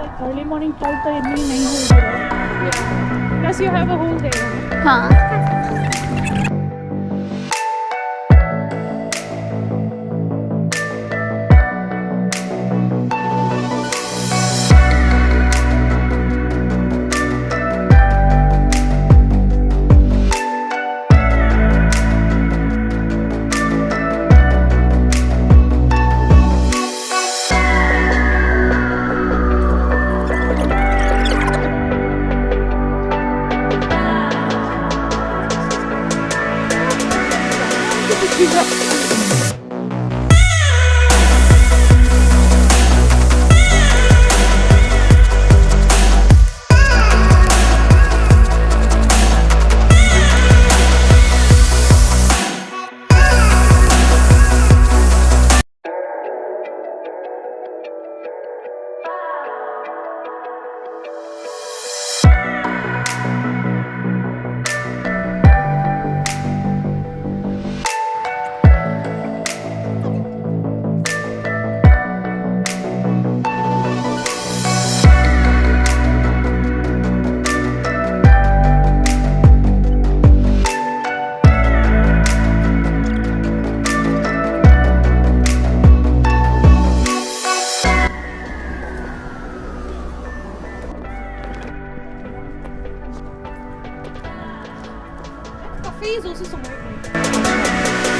like early morning flight तो इतनी नहीं होगी right? Plus you have a whole day. हाँ Café is also somewhere good.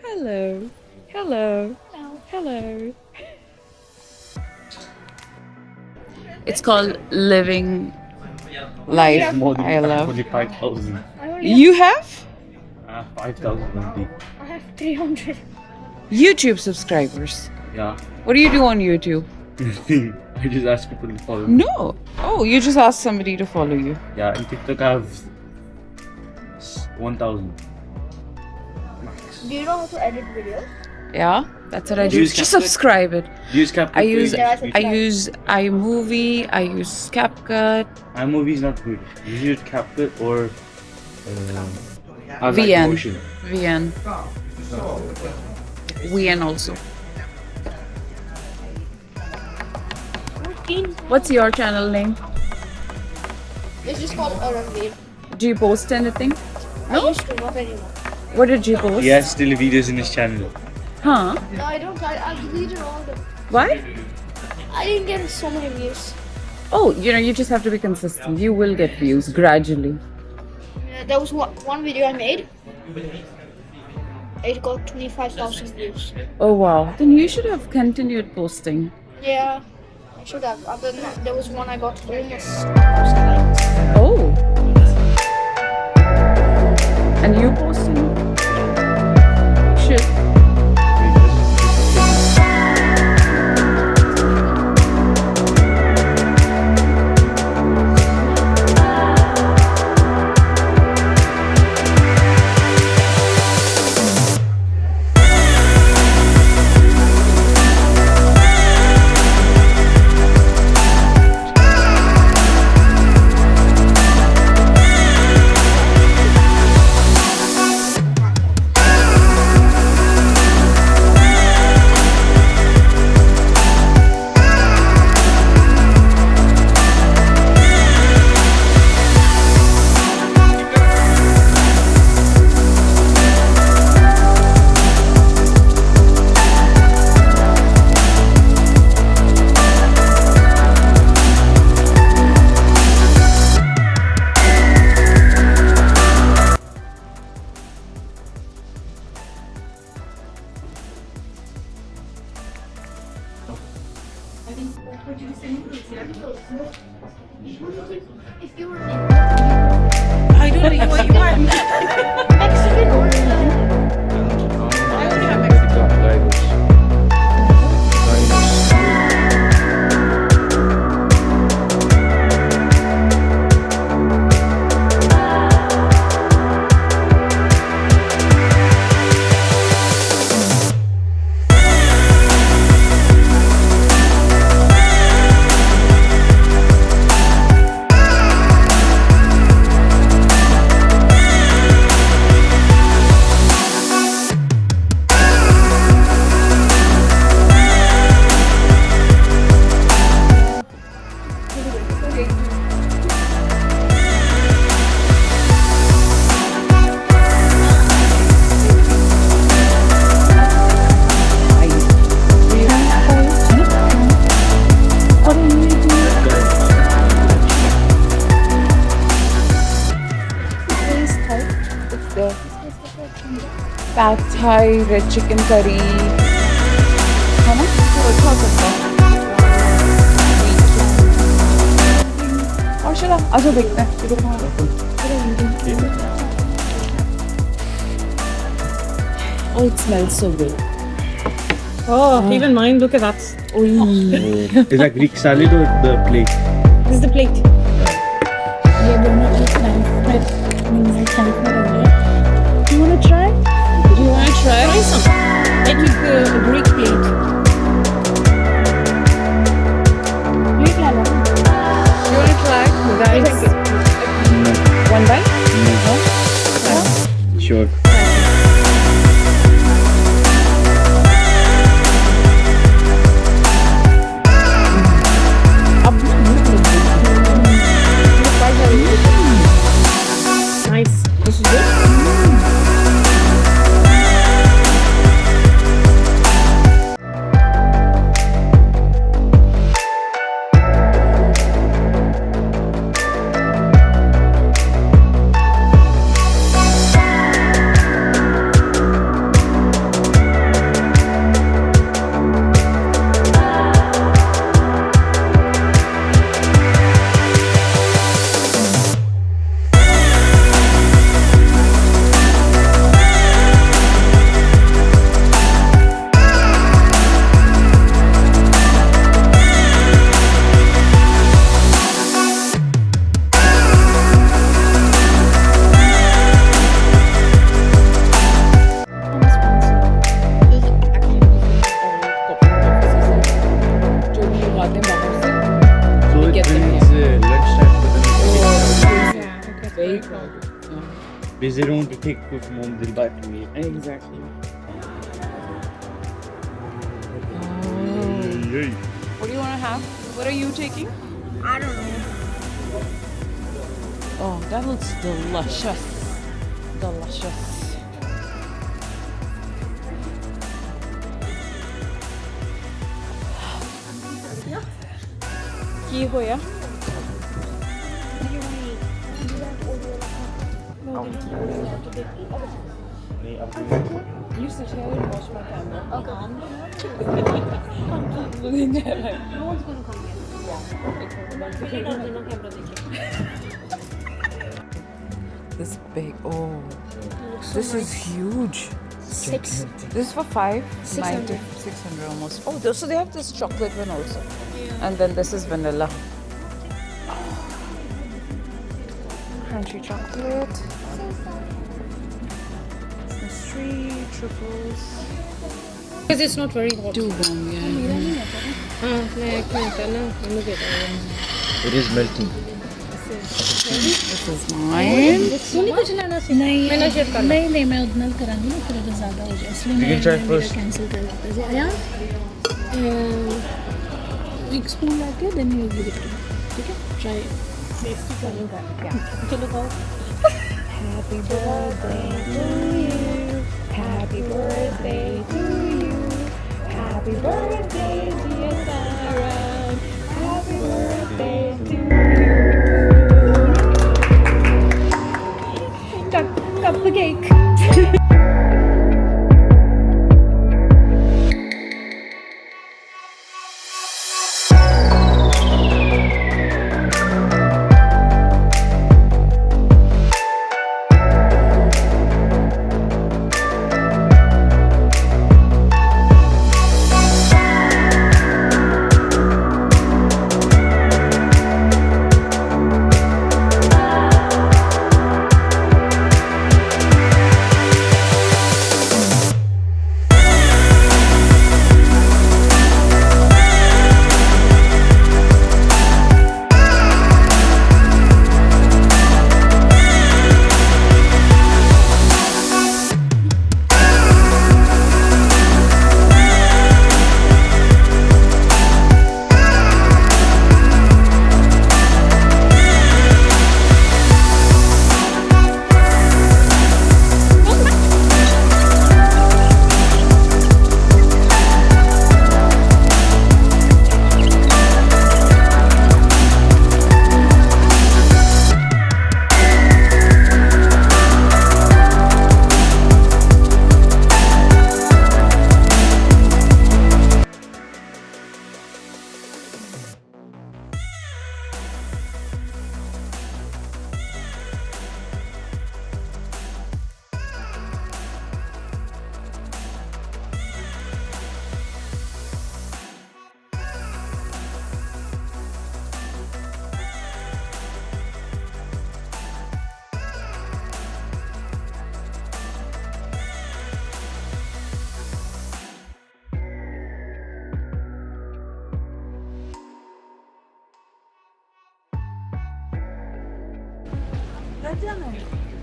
Hello. Hello. Hello. It's called living life. I love. Only 5,000. You have 5,000 only. I have 300. YouTube subscribers. Yeah. What do you do on YouTube? I just ask people to follow me. No. Oh, you just ask somebody to follow you. Yeah, in TikTok I have 1,000. Max. Do you know how to edit videos? Yeah, that's what I Do do. you use Just CapCut? subscribe it. Do you use CapCut? I use Yeah, I use iMovie. I use CapCut. iMovie is not good. You use CapCut or VN. Motion. VN. VN also. 14. What's your channel name? It's just called Aramveer. Do you post anything? I used to, not anymore. What did you post? He has still videos in his channel. Huh? No, I don't. I deleted all of them. Why? I didn't get so many views. Oh, you just have to be consistent. You will get views gradually. There was one video I made. It got 25,000 views. Oh wow. Then you should have continued posting. Yeah, I should have. Other than that, there was one I got almost 1,000 likes. Oh. And you posting? Should. I don't know what you want. Mexican or I only have Mexican. Pad Thai, red chicken curry. है ना? तो अच्छा हो सकता है। और चलो, आजो देखते हैं। Oh, it smells so good. Oh, even mine. Look at that. Is that Greek salad or the plate? This is the plate. ये दोनों एक नाइफ में रहेंगे। Do you want to try? Do you want to try? Try some. Like with the Greek plate. Plate ला लो। You want to try? Guys, one bite? Sure. Nice. This is good. Because they don't want to take food from home, they'll buy it from me. Exactly. Hey. What do you want to have? What are you taking? I don't know. Oh, that looks delicious. Delicious. ਕੀ ਹੋਇਆ? नहीं, अब You sit here and watch my camera. Okay. Looking there, right? No one's gonna come here. This big. Oh, Looks so this is nice. huge. 6. This is for 5. 600. 600 almost. Oh, so they have this chocolate one also. And then this is vanilla. Crunchy chocolate. Christmas tree, triples. Because it's not very hot. 2 gram, yeah. हाँ मैं एक minute है ना मैंने देखा है It is melting. This is mine. सुनी कुछ लेना सी नहीं मैंने शेयर कर नहीं मैं उतना करांगी ना फिर अगर ज़्यादा हो जाए इसलिए You can try first. Cancel कर देता है आया एक स्पून लाके देन यू गिव इट ठीक है ट्राई चलो खाओ Happy birthday to you. Happy birthday to you. Happy birthday, dear Sarah. Happy birthday to you. cut the cake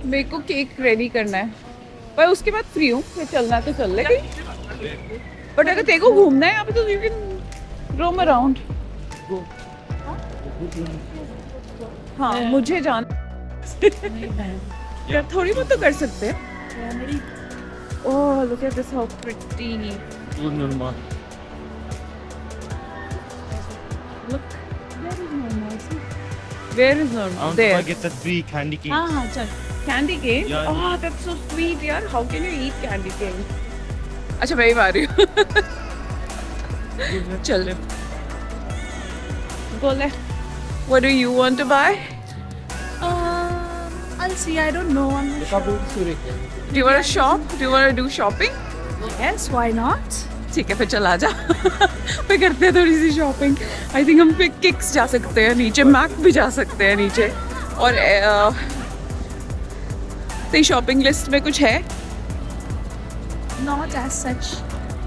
मेरे को केक रेडी करना है पर उसके बाद फ्री हूँ फिर चलना तो चल ले कहीं बट अगर तेरे को घूमना है यहाँ पे तो यू कैन रोम अराउंड हाँ मुझे जाना यार थोड़ी बहुत तो कर सकते हैं oh look at this how pretty Too normal. Look where is I normal want to there get the 3 candy canes. हाँ हाँ चल candy cake Yeah. Oh that's so sweet यार how can you eat candy cake अच्छा मैं ही आ रही हूँ चल बोले what do you want to buy I'll see I don't know I'm not sure do you want to shop do you want to do shopping yes why not ठीक है फिर चल आ जा फिर करते हैं थोड़ी सी शॉपिंग आई थिंक हम फिर किक्स जा सकते हैं नीचे मैक भी जा सकते हैं नीचे और तेरी शॉपिंग लिस्ट में कुछ है not as such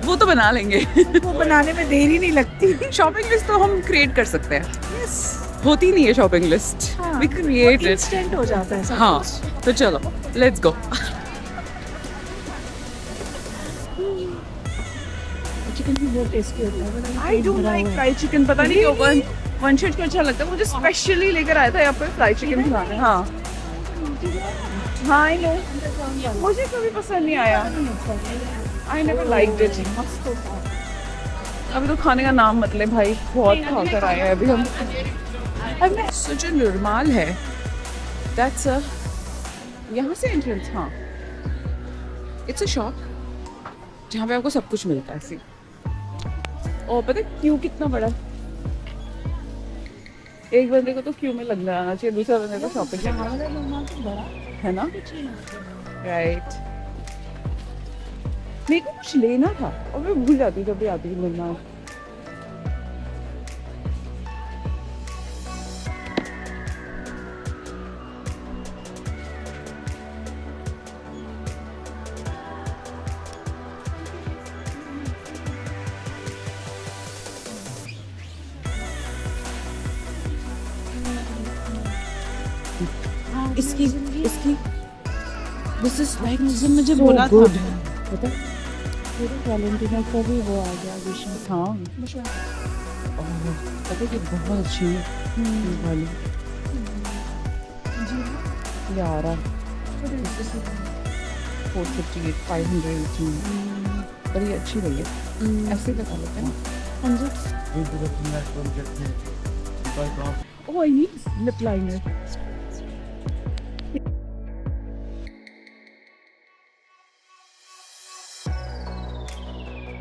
वो तो बना लेंगे वो बनाने में देर ही नहीं लगती शॉपिंग लिस्ट तो हम क्रिएट कर सकते हैं yes होती नहीं है shopping list we create it instant हो जाता है सब हाँ तो चलो लेट्स गो चिकन भी बहुत टेस्टी होता है I don't like fried chicken पता नहीं क्यों वंशित को अच्छा लगता है मुझे स्पेशली लेकर आया था यहाँ पे फ्राइड चिकन खिलाने हाँ हाँ आई नो मुझे कभी पसंद नहीं आया आई नेवर लाइक्ड इट अभी तो खाने का नाम मत ले भाई बहुत खा कर आए हैं अभी हम सो जो निर्माल है दैट्स अ यहाँ से एंट्रेंस हाँ इट्स अ शॉप जहाँ पे आपको सब कुछ मिलता है ऐसे और पता है क्यू कितना बड़ा है एक बंदे को तो क्यू में लग जाना चाहिए दूसरा बंदे को शॉपिंग हमारा निर्माल तो बड़ा है ना? राइट। मेरे को कुछ लेना था और मैं भूल जाती हूँ जब भी आती हूँ मिलना। इसकी दिस इज लाइक मुझे बोला था पता पूरे वैलेंटाइन को भी वो आ गया विश। हाँ पता कि बहुत अच्छी है ये वाली यार 458 518 बड़ी अच्छी रही है। ऐसे लगा लेते हैं। हाँ जी। ये पूरा तुम्हारा कॉन्सेप्ट है। ओह आई नीड लिप लाइनर।